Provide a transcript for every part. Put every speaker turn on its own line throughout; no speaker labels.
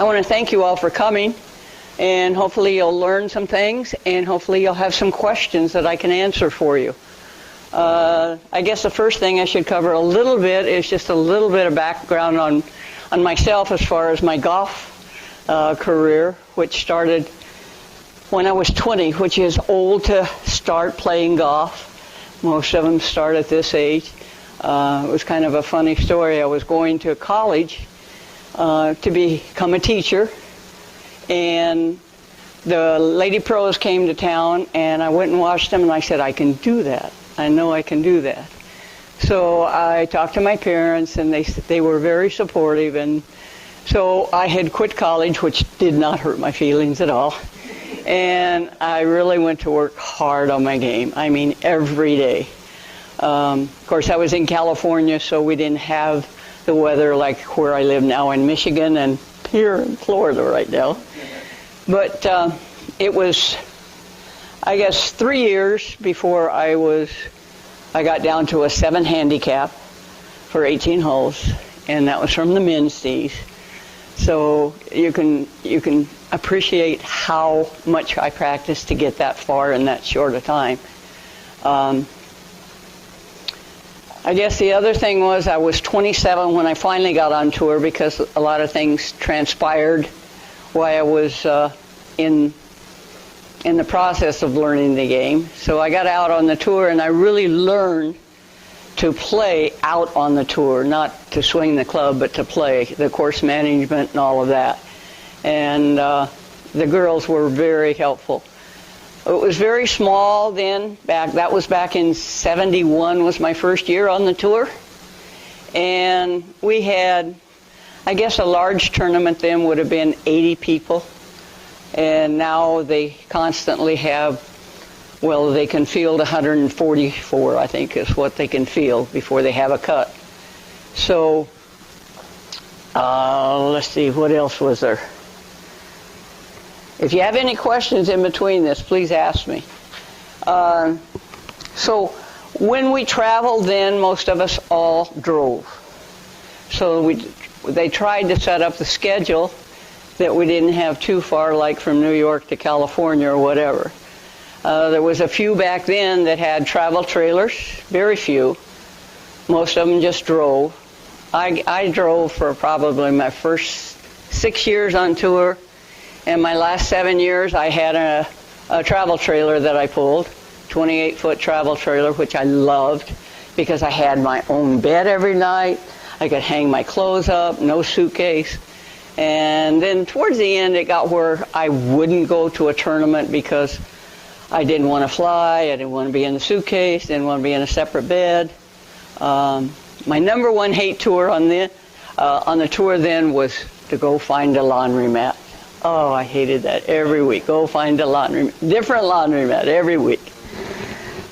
I want to thank you all for coming, and hopefully you'll learn some things, and hopefully you'll have some questions that I can answer for you. I guess the first thing I should cover a little bit is just a little bit of background on myself as far as my golf career, which started when I was 20, which is old to start playing golf. Most of them start at this age. It was kind of a funny story. I was going to college to become a teacher, and the lady pros came to town, and I went and watched them, and I said, I can do that. I know I can do that. So I talked to my parents, and they were very supportive, and so I had quit college, which did not hurt my feelings at all, and I really went to work hard on my game. I mean, every day. Of course, I was in California, so we didn't have the weather like where I live now in Michigan and here in Florida right now. But it was, I guess, 3 years before I got down to a 7 handicap for 18 holes, and that was from the men's tees. So you can appreciate how much I practiced to get that far in that short a time. I guess the other thing was I was 27 when I finally got on tour, because a lot of things transpired while I was in the process of learning the game. So I got out on the tour, and I really learned to play out on the tour, not to swing the club, but to play, the course management and all of that. And the girls were very helpful. It was very small then. That was back in '71 was my first year on the tour. And we had, I guess a large tournament then would have been 80 people. And now they constantly have, well, they can field 144, I think, is what they can field before they have a cut. So, let's see, what else was there? If you have any questions in between this, please ask me. So when we traveled then, most of us all drove. So they tried to set up the schedule that we didn't have too far, like from New York to California or whatever. There was a few back then that had travel trailers, very few. Most of them just drove. I drove for probably my first 6 years on tour. And my last 7 years, I had a travel trailer that I pulled, 28-foot travel trailer, which I loved because I had my own bed every night. I could hang my clothes up, no suitcase. And then towards the end, it got where I wouldn't go to a tournament because I didn't want to fly, I didn't want to be in the suitcase, didn't want to be in a separate bed. My number one hate tour on the tour then was to go find a laundromat. Oh, I hated that every week. Go find a different laundromat every week.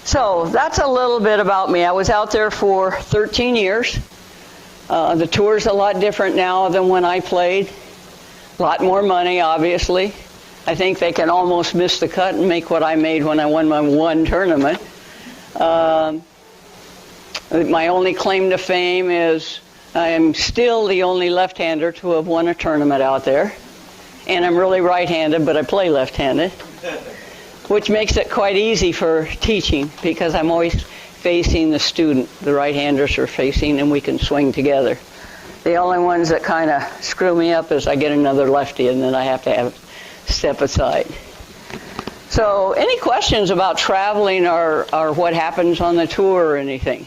So that's a little bit about me. I was out there for 13 years. The tour's a lot different now than when I played. A lot more money, obviously. I think they can almost miss the cut and make what I made when I won my one tournament. My only claim to fame is I am still the only left-hander to have won a tournament out there. And I'm really right-handed, but I play left-handed, which makes it quite easy for teaching because I'm always facing the student. The right-handers are facing, and we can swing together. The only ones that kind of screw me up is I get another lefty, and then I have to step aside. So any questions about traveling or what happens on the tour or anything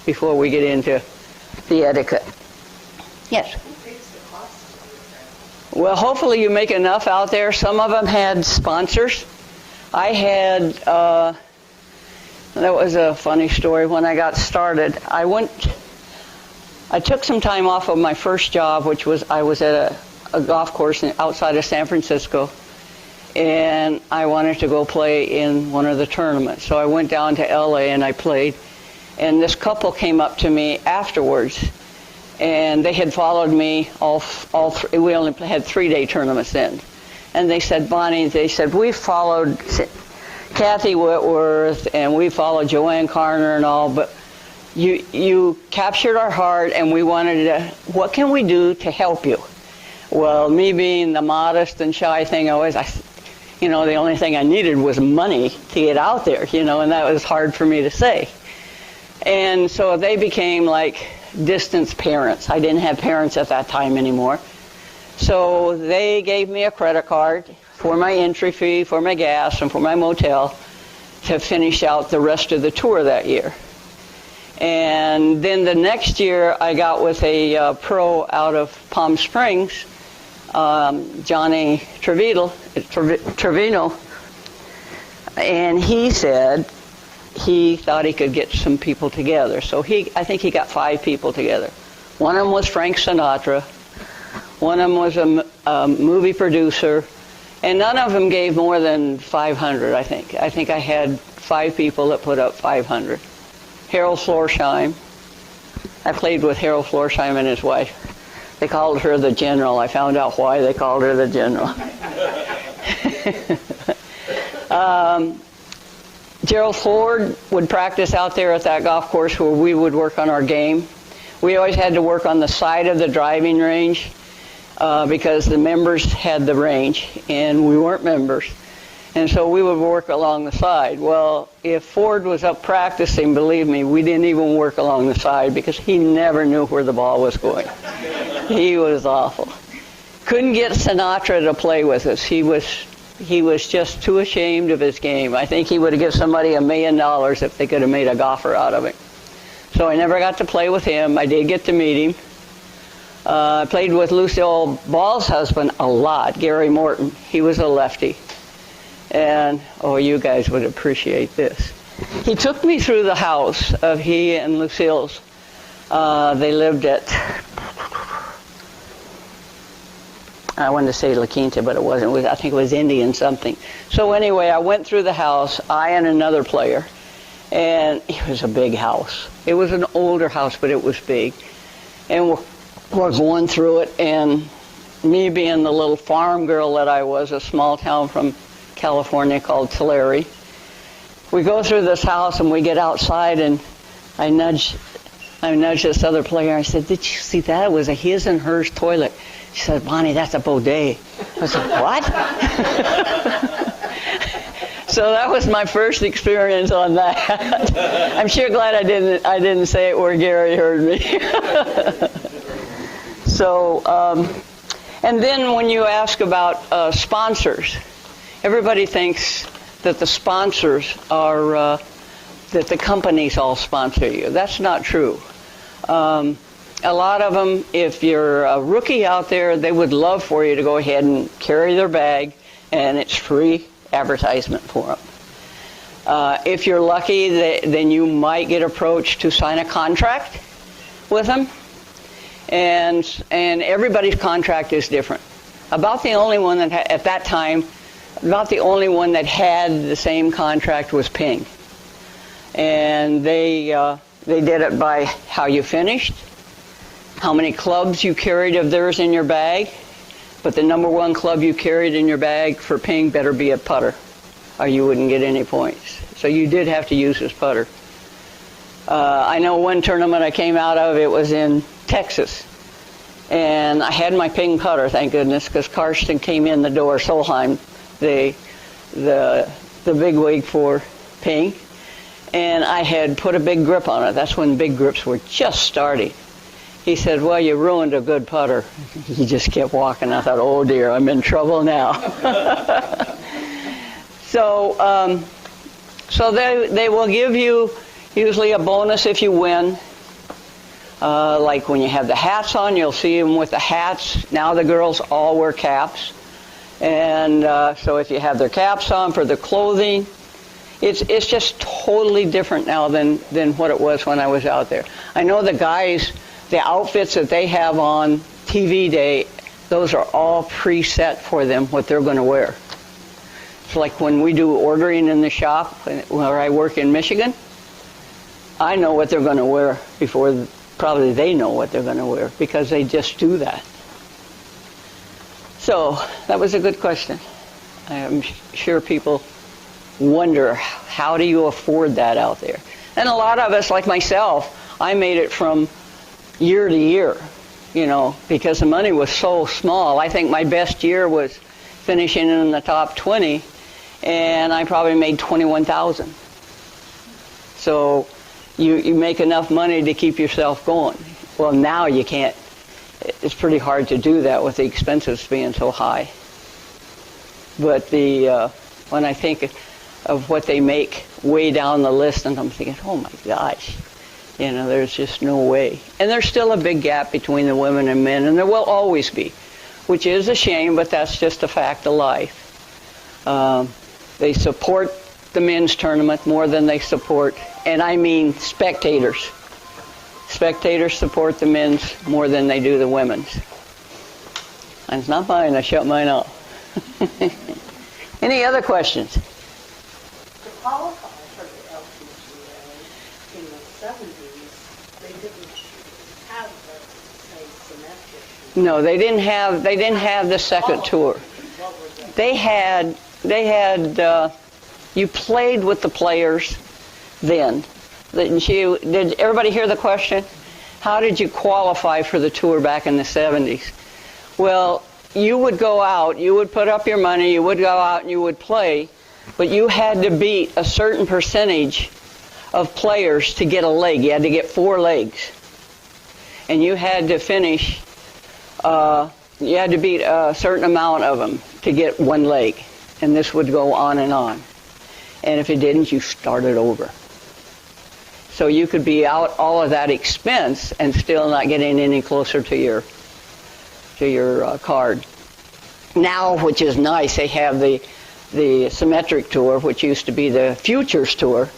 before we get into the etiquette? Yes? Well, hopefully you make enough out there. Some of them had sponsors. I had, that was a funny story. When I got started, I took some time off of my first job, which was, I was at a golf course outside of San Francisco, and I wanted to go play in one of the tournaments. So I went down to LA and I played, and this couple came up to me afterwards. And they had followed me we only had 3-day tournaments then. And they said, Bonnie, we followed Kathy Whitworth and we followed Joanne Carner and all, but you captured our heart and we wanted to, what can we do to help you? Well, me being the modest and shy thing the only thing I needed was money to get out there, and that was hard for me to say. And so they became like distant parents. I didn't have parents at that time anymore. So they gave me a credit card for my entry fee, for my gas, and for my motel to finish out the rest of the tour that year. And then the next year I got with a pro out of Palm Springs, Johnny Trevino, and he said he thought he could get some people together. So I think he got 5 people together. One of them was Frank Sinatra, one of them was a movie producer, and none of them gave more than 500, I think. I think I had 5 people that put up 500. Harold Florsheim. I played with Harold Florsheim and his wife. They called her the General. I found out why they called her the General. Gerald Ford would practice out there at that golf course where we would work on our game. We always had to work on the side of the driving range because the members had the range and we weren't members. And so we would work along the side. Well, if Ford was up practicing, believe me, we didn't even work along the side because he never knew where the ball was going. He was awful. Couldn't get Sinatra to play with us. He was just too ashamed of his game. I think he would have given somebody $1 million if they could have made a golfer out of it. So I never got to play with him. I did get to meet him. I played with Lucille Ball's husband a lot, Gary Morton. He was a lefty. And, you guys would appreciate this. He took me through the house of he and Lucille's. They lived at, I wanted to say La Quinta, but it wasn't. I think it was Indian something. So anyway, I went through the house, I and another player, and it was a big house. It was an older house, but it was big. And we're going through it, and me being the little farm girl that I was, a small town from California called Tulare. We go through this house and we get outside and I nudge this other player. I said, "Did you see that? It was a his and hers toilet." She said, "Bonnie, that's a bidet." I said, "What?" So that was my first experience on that. I'm sure glad I didn't say it where Gary heard me. So, and then when you ask about sponsors, everybody thinks that the sponsors are, that the companies all sponsor you. That's not true. A lot of them, if you're a rookie out there, they would love for you to go ahead and carry their bag, and it's free advertisement for them. If you're lucky, then you might get approached to sign a contract with them, and everybody's contract is different. About the only one that at that time, about the only one that had the same contract was Ping. And they did it by how you finished, how many clubs you carried of theirs in your bag, but the number one club you carried in your bag for Ping better be a putter, or you wouldn't get any points. So you did have to use his putter. I know one tournament I came out of, it was in Texas. And I had my Ping putter, thank goodness, because Karsten came in the door, Solheim, the bigwig for Ping, and I had put a big grip on it. That's when big grips were just starting. He said, "Well, you ruined a good putter." He just kept walking. I thought, "Oh dear, I'm in trouble now." So they will give you usually a bonus if you win. Like when you have the hats on, you'll see them with the hats. Now the girls all wear caps. And so if you have their caps on for the clothing, it's just totally different now than what it was when I was out there. I know the guys, the outfits that they have on TV day, those are all preset for them, what they're going to wear. It's like when we do ordering in the shop where I work in Michigan, I know what they're going to wear before probably they know what they're going to wear because they just do that. So that was a good question. I'm sure people wonder, how do you afford that out there? And a lot of us, like myself, I made it from year to year. because the money was so small. I think my best year was finishing in the top 20, and I probably made $21,000. So you make enough money to keep yourself going. Well, now you can't. It's pretty hard to do that with the expenses being so high. But when I think of what they make way down the list, and I'm thinking, oh my gosh, there's just no way. And there's still a big gap between the women and men, and there will always be, which is a shame, but that's just a fact of life. They support the men's tournament more than they support, and I mean spectators. Spectators support the men's more than they do the women's. And it's not mine, I shut mine off. Any other questions?
To qualify for the LPGA in the 70s, they didn't have the same symmetric.
No, they didn't have the second tour. They had you played with the players then. Did everybody hear the question? How did you qualify for the tour back in the 70s? Well, you would go out, you would put up your money, you would go out and you would play, but you had to beat a certain percentage of players to get a leg. You had to get 4 legs. And you had to finish, you had to beat a certain amount of them to get 1 leg. And this would go on and on. And if it didn't, you started over. So you could be out all of that expense and still not getting any closer to your card. Now, which is nice, they have the Symmetric Tour, which used to be the Futures Tour.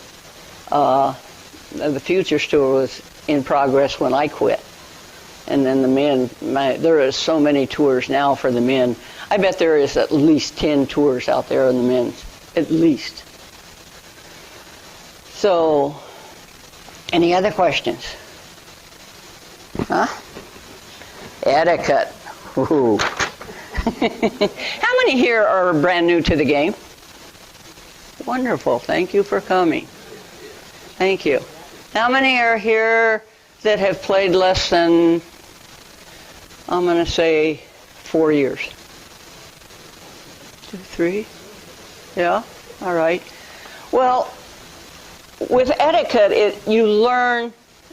The Futures Tour was in progress when I quit. And then the men, there are so many tours now for the men. I bet there is at least 10 tours out there in the men's, at least. So, any other questions? Huh? Etiquette. Ooh. How many here are brand new to the game? Wonderful. Thank you for coming. Thank you. How many are here that have played less than, I'm going to say, 4 years? 2, 3? Yeah? All right. Well, with etiquette, you learn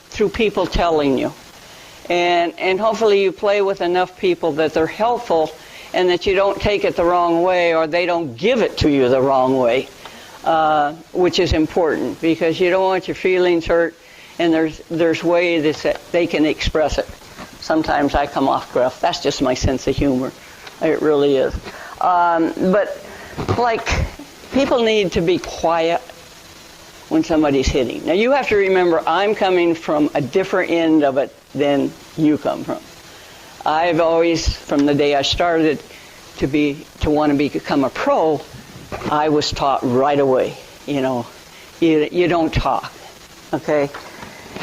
through people telling you. And hopefully you play with enough people that they're helpful and that you don't take it the wrong way or they don't give it to you the wrong way, which is important because you don't want your feelings hurt, and there's ways that they can express it. Sometimes I come off gruff. That's just my sense of humor. It really is. But like, people need to be quiet when somebody's hitting. Now you have to remember, I'm coming from a different end of it than you come from. I've always, from the day I started to want to become a pro, I was taught right away, you don't talk, okay?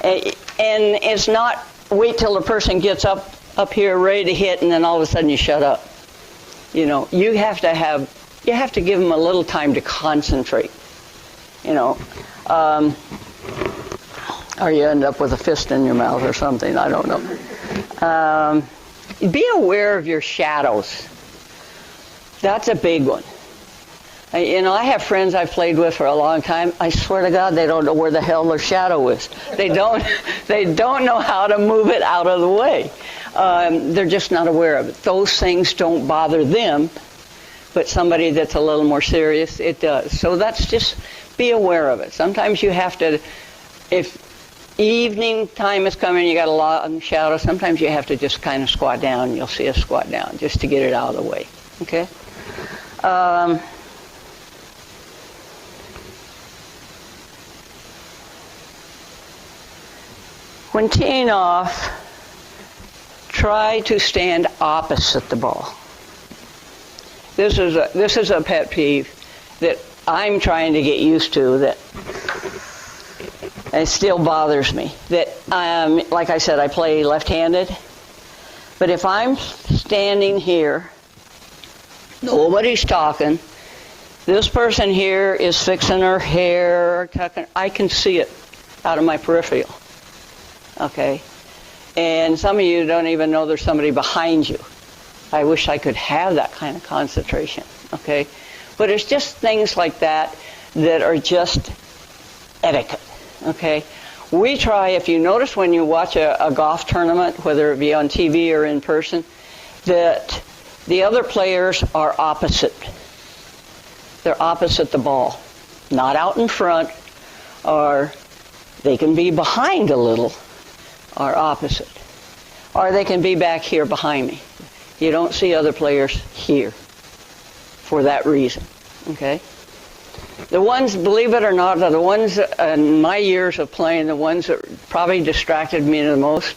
And it's not wait till the person gets up here ready to hit and then all of a sudden you shut up. You have to give them a little time to concentrate, or you end up with a fist in your mouth or something, I don't know. Be aware of your shadows. That's a big one. I have friends I've played with for a long time. I swear to God, they don't know where the hell their shadow is. They don't know how to move it out of the way. They're just not aware of it. Those things don't bother them, but somebody that's a little more serious, it does. So that's just, be aware of it. Sometimes you have to, if evening time is coming, you got a lot of shadow, sometimes you have to just kind of squat down. You'll see us squat down just to get it out of the way. Okay? When teeing off, try to stand opposite the ball. This is a pet peeve that I'm trying to get used to, that it still bothers me. That, like I said, I play left-handed. But if I'm standing here, nobody's talking, this person here is fixing her hair, or tucking, I can see it out of my peripheral. Okay? And some of you don't even know there's somebody behind you. I wish I could have that kind of concentration, okay? But it's just things like that that are just etiquette, okay? We try, if you notice when you watch a golf tournament, whether it be on TV or in person, that the other players are opposite. They're opposite the ball. Not out in front, or they can be behind a little, or opposite. Or they can be back here behind me. You don't see other players here for that reason, okay? The ones, believe it or not, are the ones in my years of playing, the ones that probably distracted me the most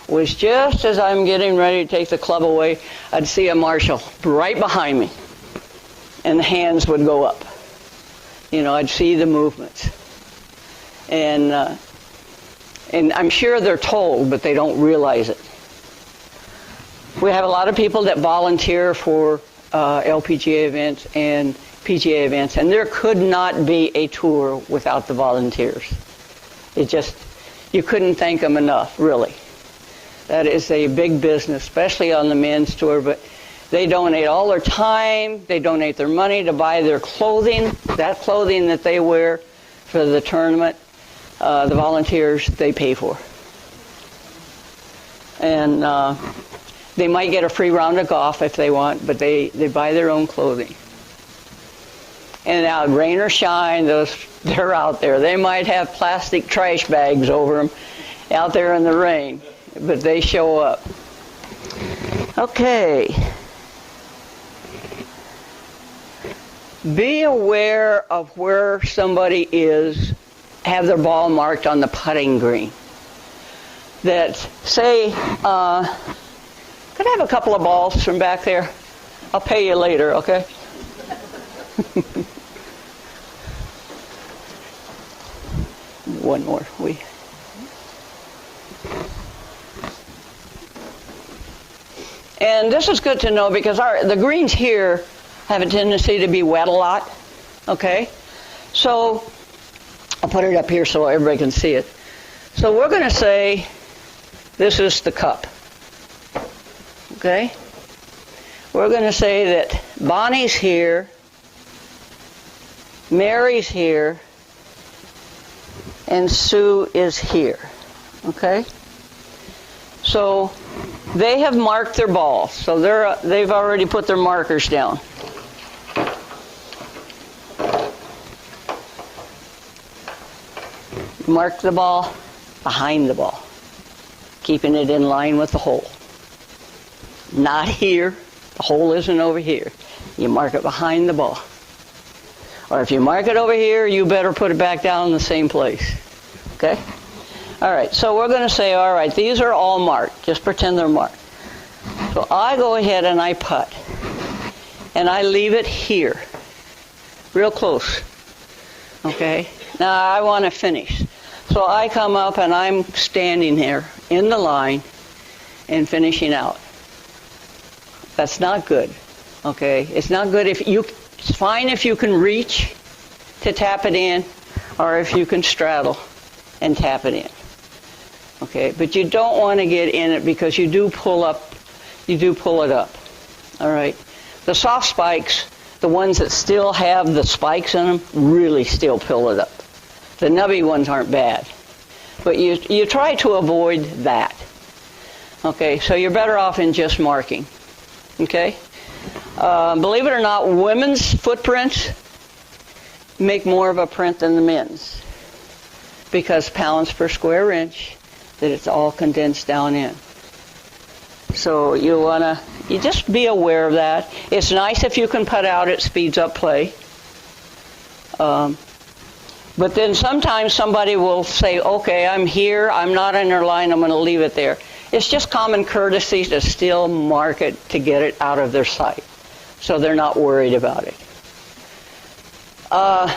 was just as I'm getting ready to take the club away, I'd see a marshal right behind me, and the hands would go up. You know, I'd see the movements. And I'm sure they're told, but they don't realize it. We have a lot of people that volunteer for LPGA events and PGA events, and there could not be a tour without the volunteers. You couldn't thank them enough, really. That is a big business, especially on the men's tour, but they donate all their time, they donate their money to buy their clothing, that clothing that they wear for the tournament, the volunteers, they pay for. And they might get a free round of golf if they want, but they buy their own clothing. And now, rain or shine, they're out there. They might have plastic trash bags over them out there in the rain, but they show up. Okay. Be aware of where somebody is, have their ball marked on the putting green. That, say, could I have a couple of balls from back there? I'll pay you later, okay? One more. And this is good to know because the greens here have a tendency to be wet a lot, okay? So I'll put it up here so everybody can see it. So we're going to say this is the cup, okay? We're going to say that Bonnie's here, Mary's here, and Sue is here, okay? So they have marked their balls, so they've already put their markers down. Mark the ball behind the ball, keeping it in line with the hole. Not here. The hole isn't over here. You mark it behind the ball. Or if you mark it over here, you better put it back down in the same place. Okay? All right, so we're going to say, all right, these are all marked. Just pretend they're marked. So I go ahead and I putt. And I leave it here. Real close. Okay? Now I want to finish. So I come up and I'm standing there in the line and finishing out. That's not good. Okay? It's not good it's fine if you can reach to tap it in, or if you can straddle and tap it in. Okay, but you don't want to get in it because you do pull it up. All right. The soft spikes, the ones that still have the spikes in them, really still pull it up. The nubby ones aren't bad. But you try to avoid that. Okay, so you're better off in just marking. Okay? Believe it or not, women's footprints make more of a print than the men's, because pounds per square inch, that it's all condensed down in. So you just be aware of that. It's nice if you can putt out, it speeds up play. But then sometimes somebody will say, okay, I'm here, I'm not in their line, I'm going to leave it there. It's just common courtesy to still mark it to get it out of their sight, so they're not worried about it. I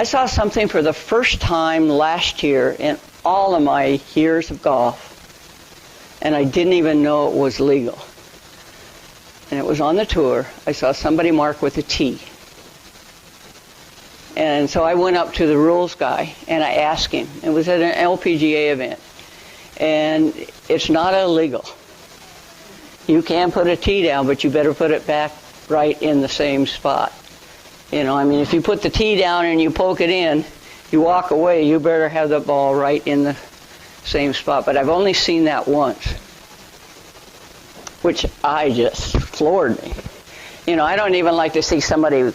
saw something for the first time last year in all of my years of golf, and I didn't even know it was legal. And it was on the tour. I saw somebody mark with a T. And so I went up to the rules guy, and I asked him. It was at an LPGA event. and it's not illegal. You can put a tee down, but you better put it back right in the same spot. You know, I mean, if you put the tee down and you poke it in, you walk away, you better have the ball right in the same spot. But I've only seen that once, which I just floored me. You know, I don't even like to see somebody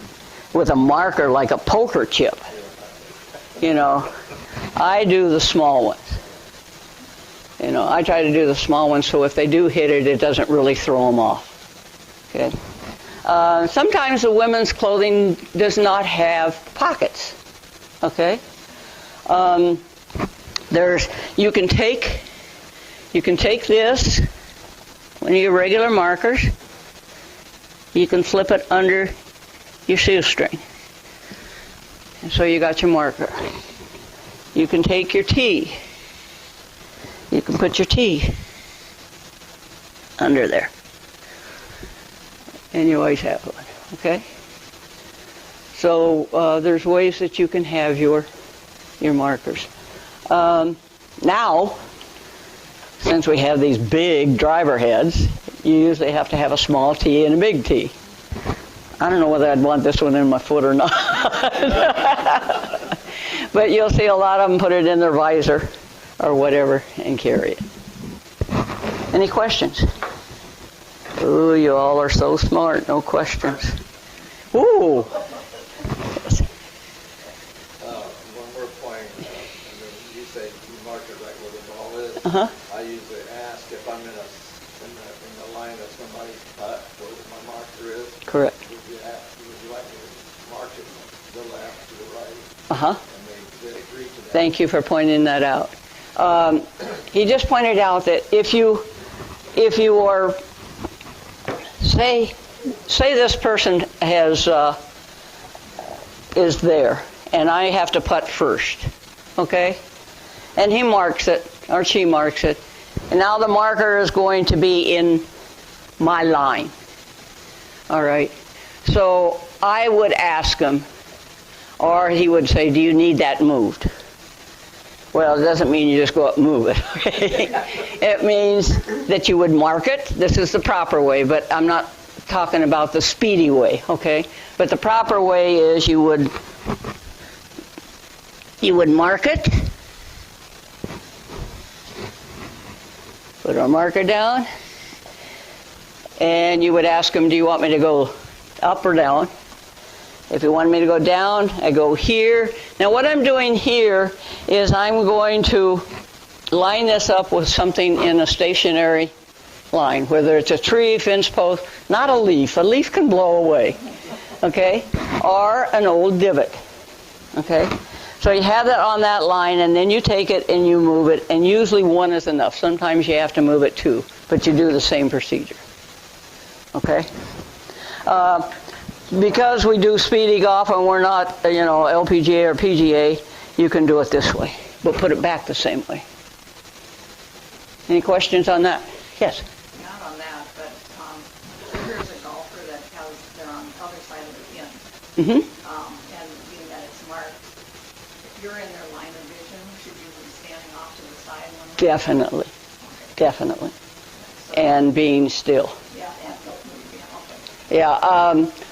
with a marker like a poker chip. You know, I do the small ones. You know, I try to do the small ones so if they do hit it, it doesn't really throw them off. Okay. Sometimes the women's clothing does not have pockets. Okay. You can take this, one of your regular markers. You can flip it under your shoestring. And so you got your marker. You can take your tee. You can put your tee under there. And you always have one, okay? So there's ways that you can have your markers. Now, since we have these big driver heads, you usually have to have a small tee and a big tee. I don't know whether I'd want this one in my foot or not. But you'll see a lot of them put it in their visor or whatever and carry it. Any questions? Ooh, you all are so smart. No questions. Ooh.
When we're playing, you say you mark it right where the ball is.
Uh-huh.
I usually ask if I'm in the line of somebody's putt where my marker is.
Correct.
Would you like me to mark it to the left, to the right?
Uh-huh.
And they agree to that.
Thank you for pointing that out. He just pointed out that if you are, say this person is there, and I have to putt first, okay? And he marks it, or she marks it, and now the marker is going to be in my line. All right. So I would ask him, or he would say, do you need that moved? Well, it doesn't mean you just go up and move it. Okay? It means that you would mark it. This is the proper way, but I'm not talking about the speedy way, okay? But the proper way is you would mark it, put our marker down, and you would ask him, do you want me to go up or down? If you want me to go down, I go here. Now what I'm doing here is I'm going to line this up with something in a stationary line, whether it's a tree, fence post, not a leaf. A leaf can blow away, okay? Or an old divot, okay? So you have that on that line, and then you take it and you move it, and usually one is enough. Sometimes you have to move it two, but you do the same procedure, okay? Because we do speedy golf and we're not, LPGA or PGA, you can do it this way, but put it back the same way. Any questions on that? Yes?
Not on that, but here's a golfer that they're on the other side of the pin.
Mm-hmm.
And being that it's marked, if you're in their line of vision, should you be standing off to the side?
Definitely. Okay. Definitely. So, and being still.
Yeah, and don't move.
Yeah,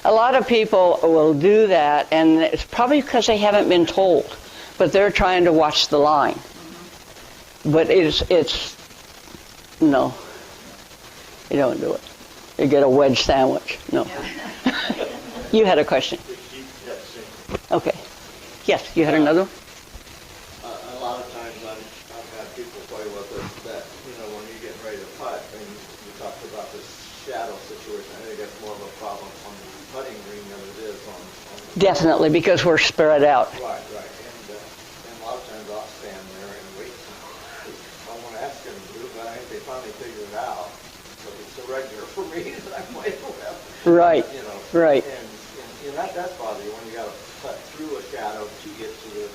a lot of people will do that, and it's probably because they haven't been told, but they're trying to watch the line. Mm-hmm. But no, you don't do it. You get a wedge sandwich. No. Yeah. You had a question. Okay. Yes, you had another one?
A lot of times I've had people play with us that, when you get ready to putt, and you talked about this shadow situation, I think that's more of a problem on the putting green than it is on
Definitely, because we're spread out.
Right. And a lot of times I'll stand there and wait. I want to ask them to do, but I think they finally figure it out. But it's so regular for me that I'm playing with.
Right. Right.
And that's bothering you when you got to putt through a shadow to get to the.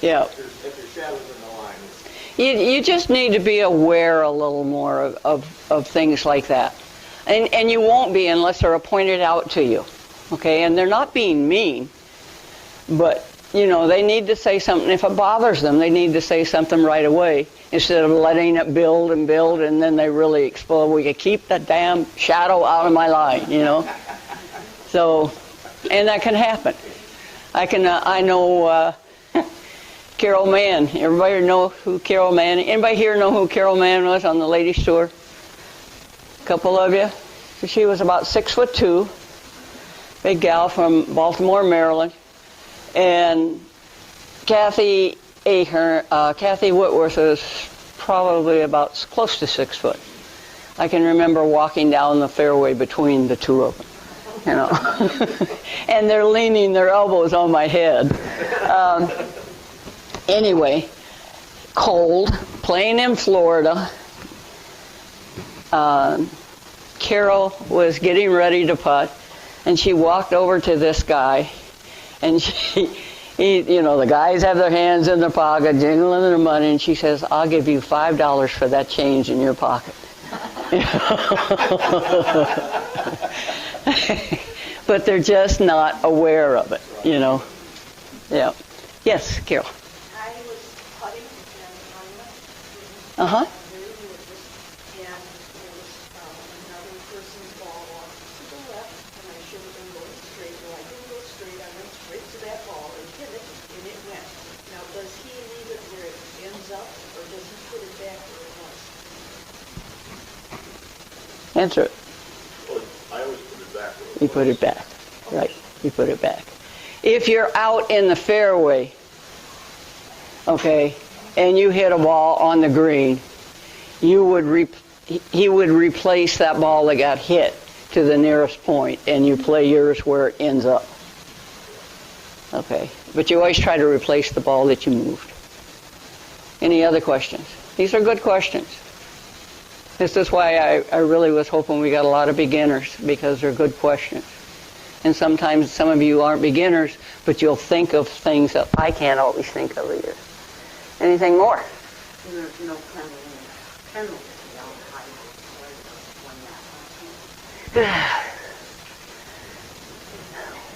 Yeah.
If there's shadows in the line.
You just need to be aware a little more of things like that. And you won't be unless they're pointed out to you. Okay? And they're not being mean, but they need to say something. If it bothers them, they need to say something right away instead of letting it build and build and then they really explode. We could keep the damn shadow out of my line, So, and that can happen. I know Carol Mann. Everybody know who Carol Mann? Anybody here know who Carol Mann was on the ladies' tour? A couple of you. So she was about 6'2", big gal from Baltimore, Maryland, and Kathy Whitworth was probably about close to 6 foot. I can remember walking down the fairway between the two of them. And they're leaning their elbows on my head. Anyway, cold, playing in Florida. Carol was getting ready to putt, and she walked over to this guy, and the guys have their hands in their pocket, jingling their money, and she says, "I'll give you $5 for that change in your pocket." But they're just not aware of it, Yeah. Yes, Carol.
I was putting and I went
Uh-huh.
very nervous, and there was another person's ball off to the left, and I should have been going straight. Well, I didn't go straight. I went straight to that ball and hit it, and it went. Now, does he leave it where it ends up, or does he put it back where it was?
Answer it.
Well, I always put it back.
You put it back. Right. You put it back. If you're out in the fairway, okay, and you hit a ball on the green, he would replace that ball that got hit to the nearest point, and you play yours where it ends up. Okay. But you always try to replace the ball that you moved. Any other questions? These are good questions. This is why I really was hoping we got a lot of beginners, because they're good questions. And sometimes some of you aren't beginners, but you'll think of things that I can't always think of either. Anything more?
There's no penalty on high when that happens.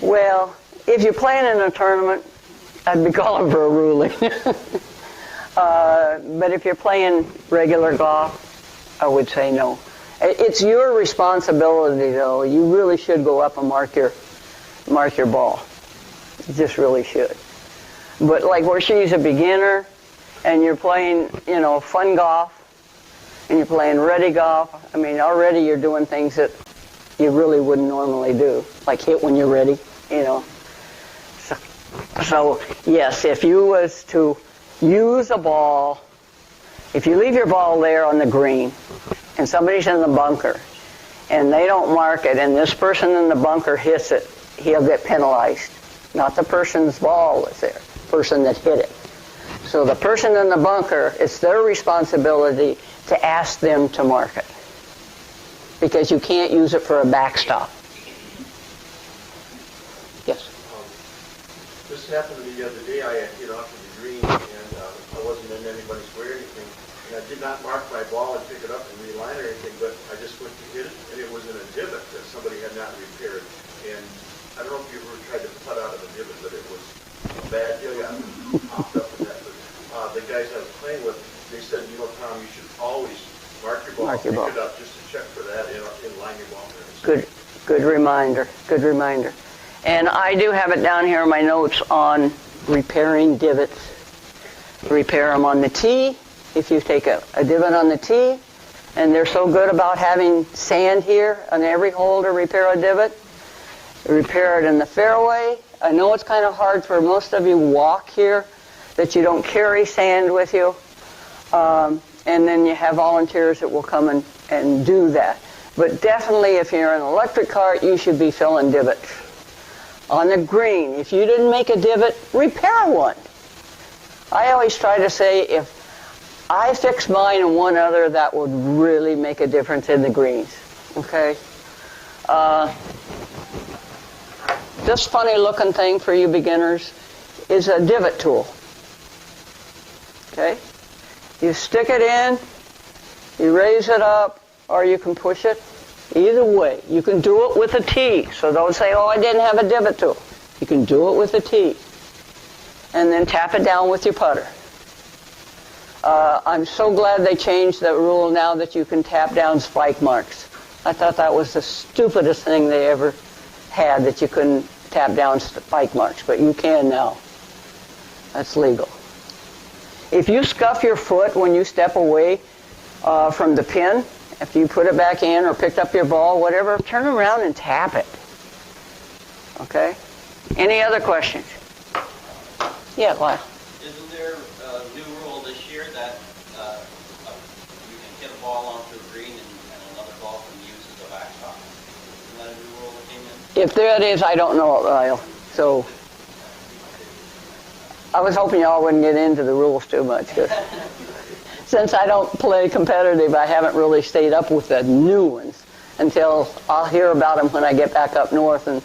Well, if you're playing in a tournament, I'd be calling for a ruling. But if you're playing regular golf, I would say no. It's your responsibility, though. You really should go up and mark your ball. You just really should. But like where she's a beginner, and you're playing, fun golf, and you're playing ready golf. I mean, already you're doing things that you really wouldn't normally do, like hit when you're ready. So yes, if you was to use a ball, if you leave your ball there on the green, and somebody's in the bunker, and they don't mark it, and this person in the bunker hits it, he'll get penalized. Not the person's ball was there, the person that hit it. So the person in the bunker, it's their responsibility to ask them to mark it, because you can't use it for a backstop. Yes?
This happened to me the other day. I had hit off of the green, and I wasn't in anybody's way or anything. And I did not mark my ball and pick it up and reline or anything, but I just went to hit it, and it was in a divot that somebody had not repaired. And I don't know if you ever tried to putt out of a divot, but it was a bad deal. I popped up with that. But the guys I was playing with, they said, Tom, you should always mark your ball, pick it up just to check for that and line your ball there.
Good reminder. Good reminder. And I do have it down here in my notes on repairing divots. Repair them on the tee. If you take a divot on the tee, and they're so good about having sand here on every hole to repair a divot, repair it in the fairway. I know it's kind of hard for most of you walk here, that you don't carry sand with you. And then you have volunteers that will come and do that. But definitely if you're in an electric cart, you should be filling divots. On the green, if you didn't make a divot, repair one. I always try to say, if I fix mine and one other, that would really make a difference in the greens. Okay? This funny looking thing for you beginners is a divot tool. Okay? You stick it in, you raise it up, or you can push it. Either way, you can do it with a tee. So don't say, oh, I didn't have a divot tool. You can do it with a tee. and then tap it down with your putter. I'm so glad they changed the rule now that you can tap down spike marks. I thought that was the stupidest thing they ever had, that you couldn't tap down spike marks, but you can now. That's legal. If you scuff your foot when you step away from the pin, if you put it back in or picked up your ball, whatever, turn around and tap it. Okay? Any other questions? Yeah, Lyle.
Isn't there a new rule this year that you can hit a ball onto a green and another ball can be used as a backstop? Isn't that a new rule that came in?
If that is, I don't know it, Lyle. So I was hoping y'all wouldn't get into the rules too much. Since I don't play competitive, I haven't really stayed up with the new ones until I'll hear about them when I get back up north and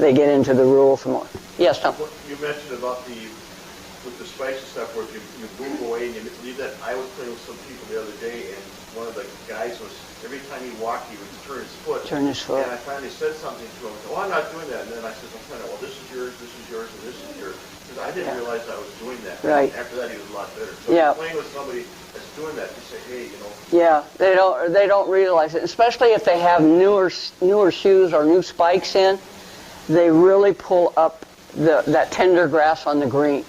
they get into the rules more. Yes, Tom?
You mentioned about with the spikes and stuff where you move away and you leave that. I was playing with some people the other day, and one of the guys was, every time he walked, he would turn his foot.
Turn his foot.
And I finally said something to him. I said, well, I'm not doing that. And then I said, well, this is yours, and this is yours. Because I didn't realize I was doing that.
Right.
After that, he was a lot better. So if you're playing with somebody that's doing that, you say, hey, you know.
Yeah, they don't realize it, especially if they have newer shoes or new spikes in. They really pull up that tender grass on the green,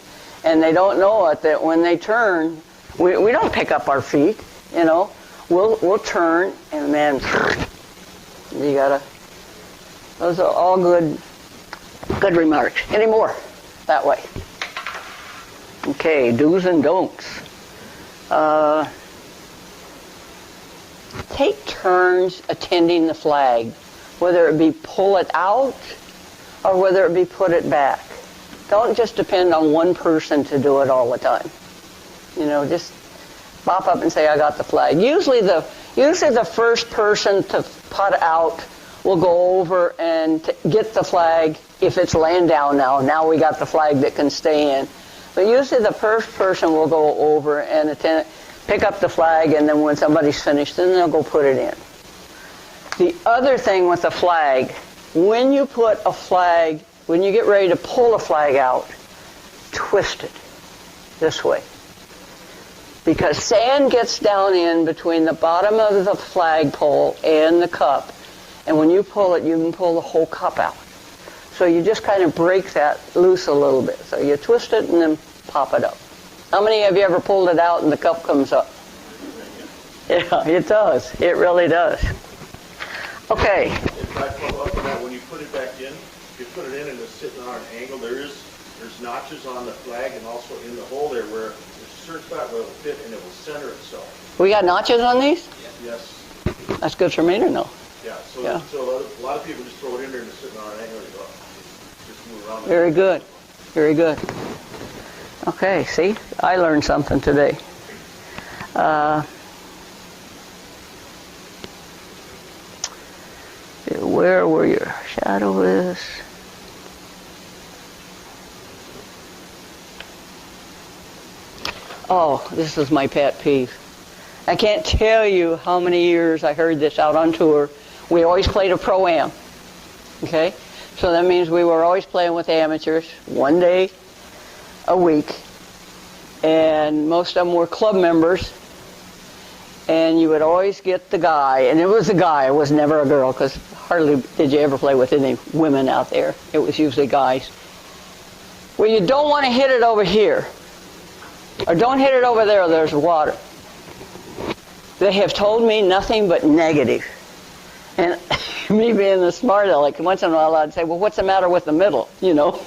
and they don't know it that when they turn, we don't pick up our feet, you know. We'll turn, and then you gotta. Those are all good remarks. Any more that way? Okay, do's and don'ts. Take turns attending the flag, whether it be pull it out or whether it be put it back. Don't just depend on one person to do it all the time. You know, just pop up and say, I got the flag. Usually the first person to putt out will go over and get the flag if it's laying down now. Now we got the flag that can stay in. But usually the first person will go over and pick up the flag, and then when somebody's finished, then they'll go put it in. The other thing with the flag, when you get ready to pull a flag out, twist it this way. Because sand gets down in between the bottom of the flagpole and the cup. And when you pull it, you can pull the whole cup out. So you just kind of break that loose a little bit. So you twist it and then pop it up. How many of you ever pulled it out and the cup comes up? Yeah, it does. It really does. Okay.
If I follow up on that, when you put it back in, you put it in and it's sitting on an angle. There's notches on the flag and also in the hole there where there's a certain spot where it will fit and it will center itself.
We got notches on these?
Yes.
That's good for me to know.
Yeah. So
Yeah.
So a lot of people just throw it in there and it's sitting on an angle and go, just move around.
Very good. Very good. Okay, see? I learned something today. Where were your shadow is? Oh, this is my pet peeve. I can't tell you how many years I heard this out on tour. We always played a pro-am. Okay? So that means we were always playing with amateurs, one day a week. And most of them were club members. And you would always get the guy, and it was a guy, it was never a girl, because hardly did you ever play with any women out there. It was usually guys. Well, you don't want to hit it over here. Or don't hit it over there, there's water. They have told me nothing but negative. And me being the smart aleck, once in a while I'd say, well, what's the matter with the middle, you know?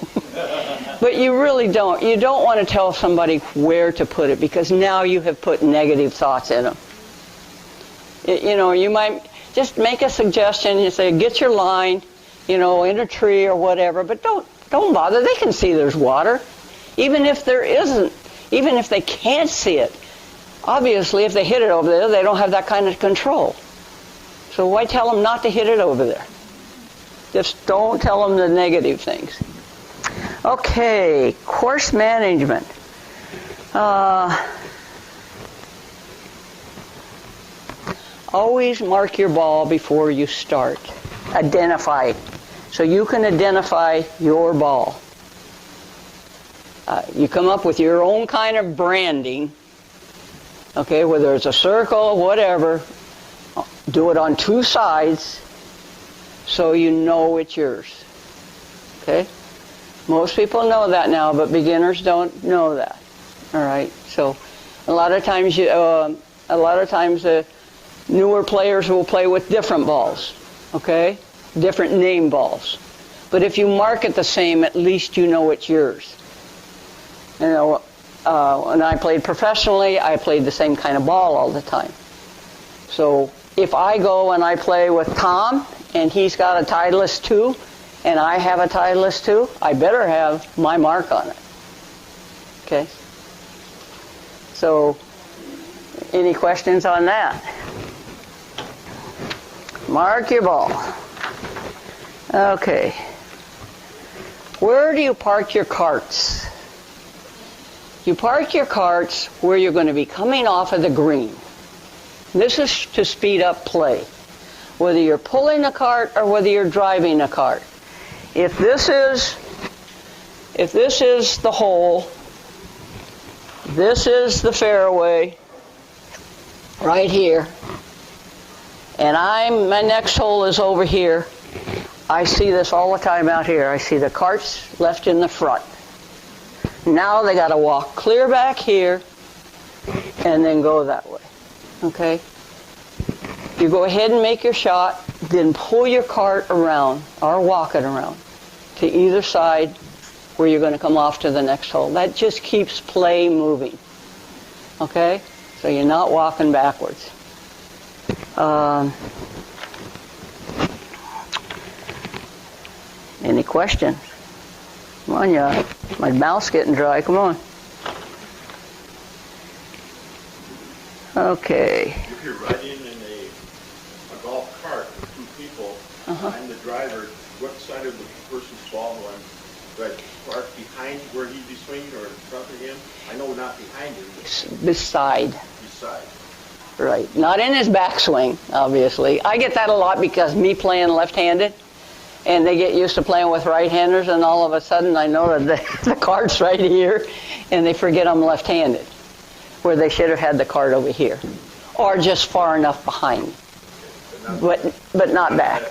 But you really don't. You don't want to tell somebody where to put it, because now you have put negative thoughts in them. You know, you might just make a suggestion. You say, get your line, you know, in a tree or whatever, but don't bother. They can see there's water. Even if there isn't, even if they can't see it. Obviously, if they hit it over there, they don't have that kind of control. So why tell them not to hit it over there? Just don't tell them the negative things. Okay, course management. Always mark your ball before you start. Identify. So you can identify your ball. You come up with your own kind of branding, okay, whether it's a circle, whatever. Do it on two sides so you know it's yours. Okay? Most people know that now, but beginners don't know that. All right? So a lot of times newer players will play with different balls, okay? Different name balls. But if you mark it the same, at least you know it's yours. You know, when I played professionally, I played the same kind of ball all the time. So if I go and I play with Tom, and he's got a Titleist 2, and I have a Titleist 2, I better have my mark on it. Okay? So, any questions on that? Mark your ball. Okay. Where do you park your carts? You park your carts where you're going to be coming off of the green. This is to speed up play. Whether you're pulling a cart or whether you're driving a cart. If this is the hole, this is the fairway right here, and my next hole is over here. I see this all the time out here. I see the carts left in the front. Now they got to walk clear back here and then go that way. Okay? You go ahead and make your shot, then pull your cart around or walk it around to either side where you're going to come off to the next hole. That just keeps play moving. Okay? So you're not walking backwards. Any questions? Come on, yeah. My mouth's getting dry. Come on. Okay.
If you're riding in a golf cart with two people, I'm the driver, what side of the person's ball do I park behind where he'd be swinging or in front of him? I know not behind him, but
Beside.
beside.
Right. Not in his backswing, obviously. I get that a lot because me playing left-handed, and they get used to playing with right-handers, and all of a sudden I know that the cart's right here, and they forget I'm left-handed, where they should have had the cart over here, or just far enough behind, but not back.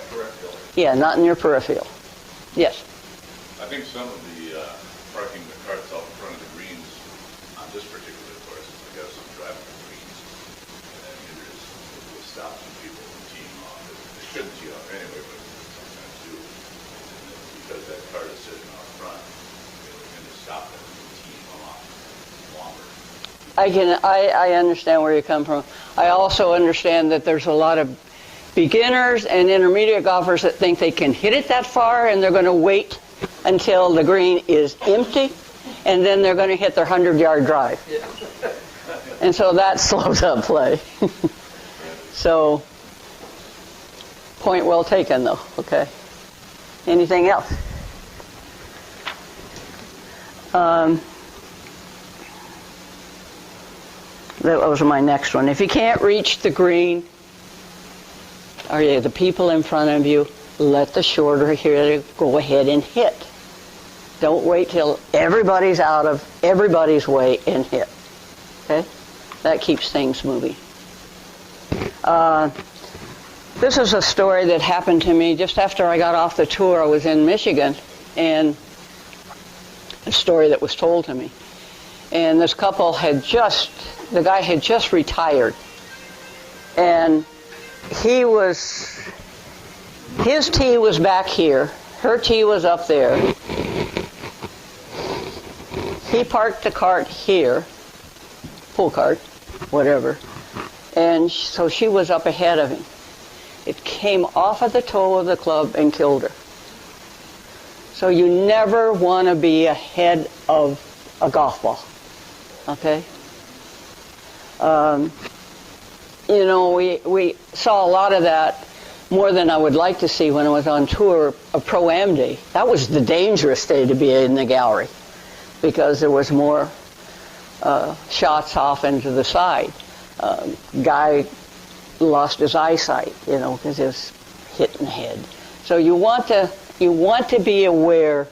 Yeah, not in your peripheral. Yes.
I think some of the parking the carts out in front of the greens on this particular course, I guess, I'm driving the greens, and it will stop some people from teeing off. They shouldn't tee off anyway, but sometimes do. And because that cart is sitting out front, it'll tend to stop them from teeing off longer.
I understand where you come from. I also understand that there's a lot of beginners and intermediate golfers that think they can hit it that far, and they're going to wait until the green is empty, and then they're going to hit their 100-yard drive. And so that slows up play. So, point well taken, though. Okay. Anything else? That was my next one. If you can't reach the green, or the people in front of you, let the shorter hitter go ahead and hit. Don't wait till everybody's out of everybody's way and hit. Okay? That keeps things moving. This is a story that happened to me just after I got off the tour. I was in Michigan, and a story that was told to me. And this couple the guy had just retired. And his tee was back here. Her tee was up there. He parked the cart here, pull cart, whatever. And so she was up ahead of him. It came off of the toe of the club and killed her. So you never want to be ahead of a golf ball. Okay? You know, we saw a lot of that, more than I would like to see when I was on tour, a Pro-Am day. That was the dangerous day to be in the gallery, because there was more shots off into the side. Guy lost his eyesight, you know, because he was hitting the head. So you want to be aware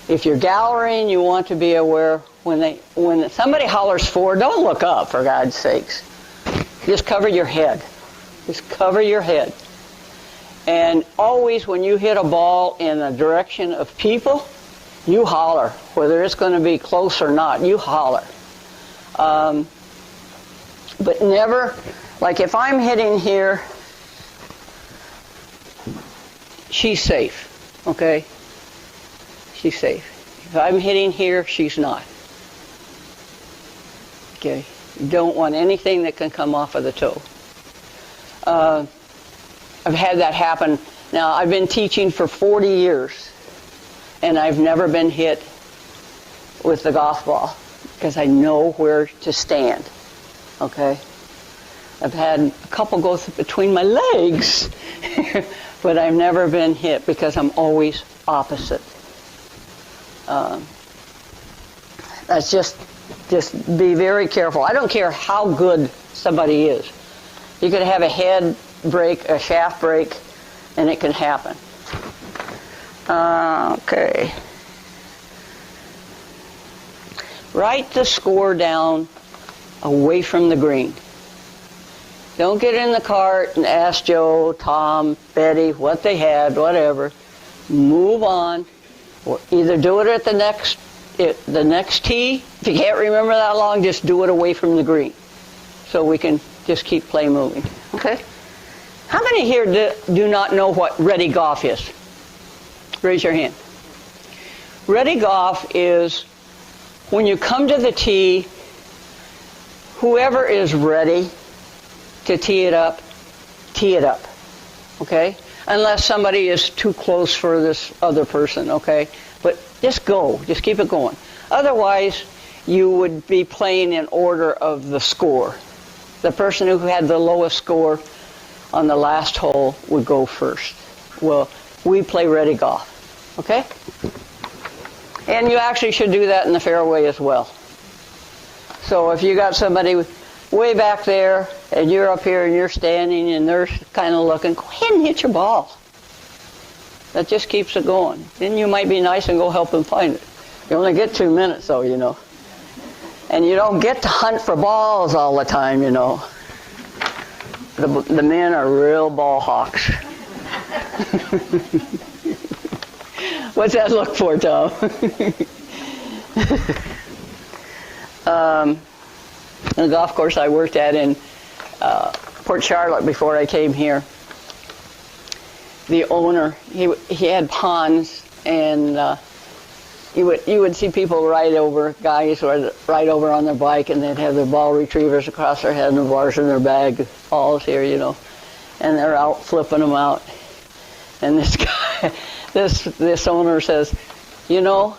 If you're gallerying, you want to be aware when somebody hollers four, don't look up, for God's sakes. Just cover your head. Just cover your head. And always when you hit a ball in the direction of people, you holler. Whether it's going to be close or not, you holler. But never, like if I'm hitting here, she's safe, okay? She's safe. If I'm hitting here, she's not. Okay? You don't want anything that can come off of the toe. I've had that happen. Now, I've been teaching for 40 years, and I've never been hit with the golf ball because I know where to stand. Okay? I've had a couple go between my legs, but I've never been hit because I'm always opposite. That's just be very careful. I don't care how good somebody is. You could have a head break, a shaft break, and it can happen. Okay. Write the score down away from the green. Don't get in the cart and ask Joe, Tom, Betty what they had, whatever. Move on. Or either do it at the next tee. If you can't remember that long, just do it away from the green. So we can just keep play moving. Okay? How many here do not know what ready golf is? Raise your hand. Ready golf is when you come to the tee, whoever is ready to tee it up, okay? Unless somebody is too close for this other person, okay? But just go, just keep it going. Otherwise, you would be playing in order of the score. The person who had the lowest score on the last hole would go first. Well, we play ready golf, okay? And you actually should do that in the fairway as well. So if you got somebody way back there, and you're up here and you're standing and they're kind of looking, go ahead and hit your ball. That just keeps it going. Then you might be nice and go help them find it. You only get 2 minutes though, you know. And you don't get to hunt for balls all the time, you know. The men are real ball hawks. What's that look for, Tom? The golf course I worked at in Port Charlotte before I came here, the owner, he had ponds, and you would see people ride over, guys would ride over on their bike, and they'd have their ball retrievers across their head and the bars in their bag, balls here, you know, and they're out flipping them out. And this guy, this owner says, you know,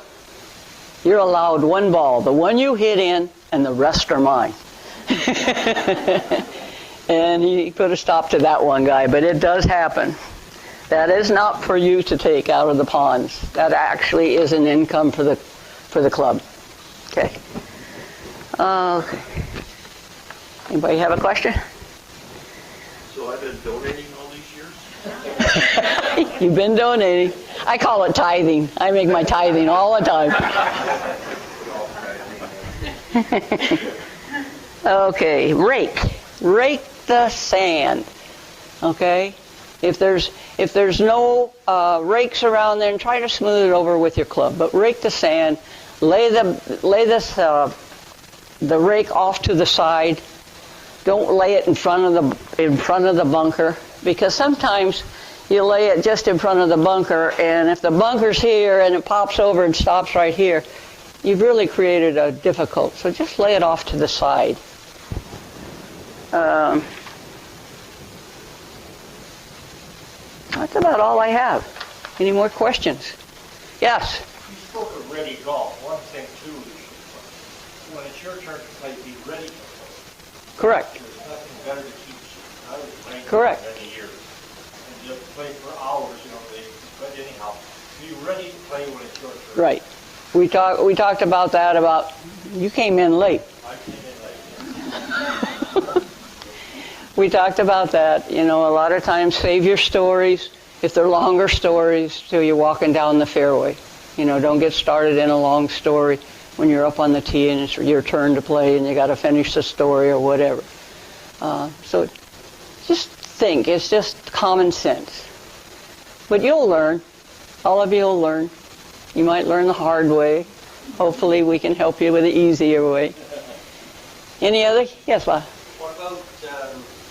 you're allowed one ball, the one you hit in, and the rest are mine. And he put a stop to that one guy, but it does happen. That is not for you to take out of the ponds. That actually is an income for the club. Okay. Okay. Anybody have a question?
So I've been donating all these years?
You've been donating. I call it tithing. I make my tithing all the time. Okay, rake the sand. Okay, if there's no rakes around there, try to smooth it over with your club. But rake the sand. Lay the rake off to the side. Don't lay it in front of the bunker, because sometimes you lay it just in front of the bunker, and if the bunker's here and it pops over and stops right here, you've really created a difficult. So just lay it off to the side. That's about all I have. Any more questions? Yes?
You spoke of ready golf. One thing, too, is when it's your turn to play, be ready to play.
Correct.
There's nothing better to keep you. I was playing
Correct.
for many years. And you have to play for hours, you know. But anyhow, be ready to play when it's your turn.
Right. We talked about that, you came in late.
I came in late.
We talked about that. You know, a lot of times save your stories, if they're longer stories, till you're walking down the fairway. You know, don't get started in a long story when you're up on the tee and it's your turn to play and you got to finish the story or whatever. So just think. It's just common sense. But you'll learn. All of you will learn. You might learn the hard way. Hopefully we can help you with the easier way. Any other? Yes, Bob?
What about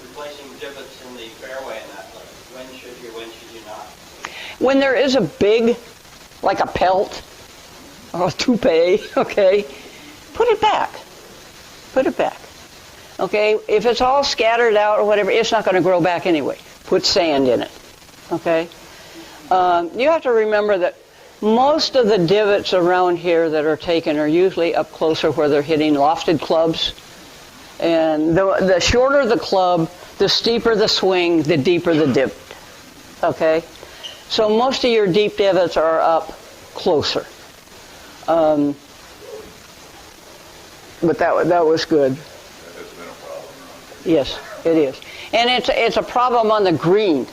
replacing divots in the fairway and that? Like, when should you not?
When there is a big, like a pelt or a toupee, okay, put it back. Put it back. Okay, if it's all scattered out or whatever, it's not going to grow back anyway. Put sand in it. Okay? You have to remember that most of the divots around here that are taken are usually up closer where they're hitting lofted clubs. And the shorter the club, the steeper the swing, the deeper the divot. Okay? So most of your deep divots are up closer. But that was good.
That's been a problem.
Yes, it is. And it's a problem on the green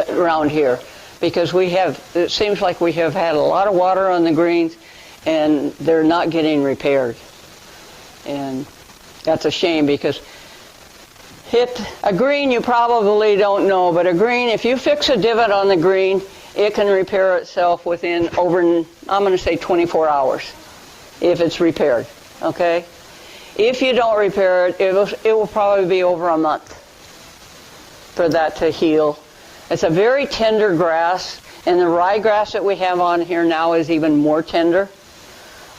around here because it seems like we have had a lot of water on the greens and they're not getting repaired. And that's a shame because hit a green you probably don't know, but a green, if you fix a divot on the green, it can repair itself within I'm going to say 24 hours if it's repaired. Okay? If you don't repair it, it will probably be over a month for that to heal. It's a very tender grass, and the ryegrass that we have on here now is even more tender.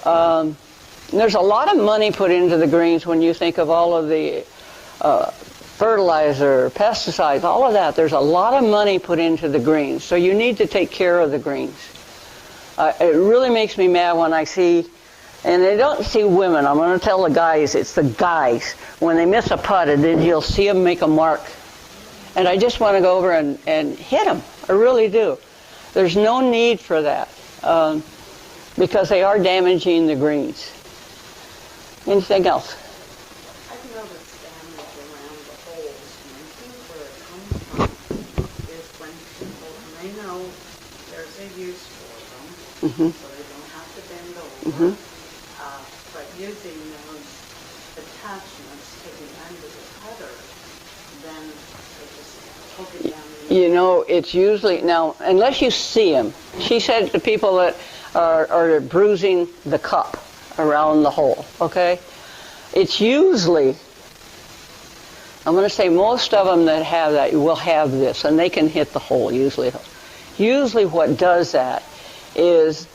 There's a lot of money put into the greens when you think of all of the fertilizer, pesticides, all of that. There's a lot of money put into the greens, so you need to take care of the greens. It really makes me mad when I see, and I don't see women, I'm going to tell the guys, it's the guys. When they miss a putt, and then you'll see them make a mark. And I just want to go over and hit them. I really do. There's no need for that because they are damaging the greens. Anything else?
I've noticed damage around the holes, and I think where it comes from is when people, and I know there's a use for them, so they don't have to bend over, but using those attachments to the end of the putter, then they just hook it down.
You know, it's usually, now, unless you see them, she said to people that are bruising the cup around the hole, okay? It's usually, I'm going to say most of them that have that will have this, and they can hit the hole usually. Usually what does that is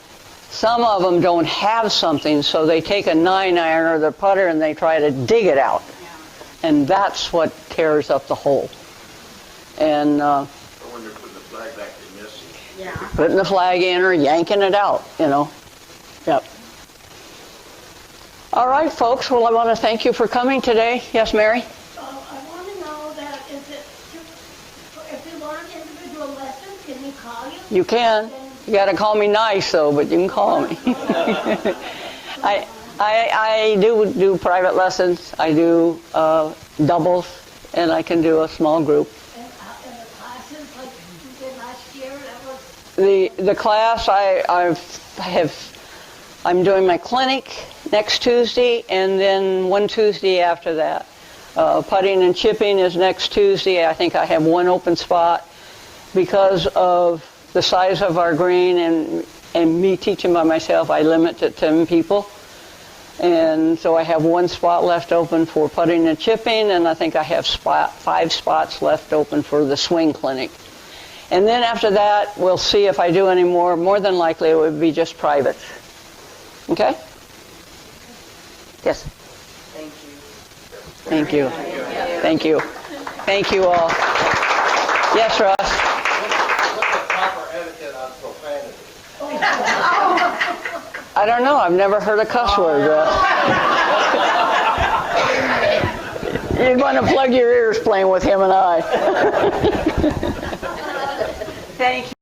some of them don't have something, so they take a 9-iron or their putter and they try to dig it out. And that's what tears up the hole. And
When they're putting the flag back, they miss it.
Yeah.
putting the flag in or yanking it out, you know. Yep. All right, folks. Well, I want to thank you for coming today. Yes, Mary?
I want to know that if you want individual lessons, can we call you?
You can. You got to call me nice, though, but you can call me. I do private lessons. I do doubles, and I can do a small group.
And the classes, like you did last year, that was...
The class I'm doing my clinic next Tuesday, and then one Tuesday after that. Putting and chipping is next Tuesday. I think I have one open spot because of the size of our green and me teaching by myself. I limit it to 10 people. And so I have one spot left open for putting and chipping, and I think I have 5 spots left open for the swing clinic. And then after that, we'll see if I do any more. More than likely, it would be just private. Okay? Yes?
Thank you.
Thank you. Thank you. Thank you all. Yes, Ross?
What's the proper etiquette on profanity?
I don't know. I've never heard a cuss word, Ross. You're going to plug your ears playing with him and I. Thank you.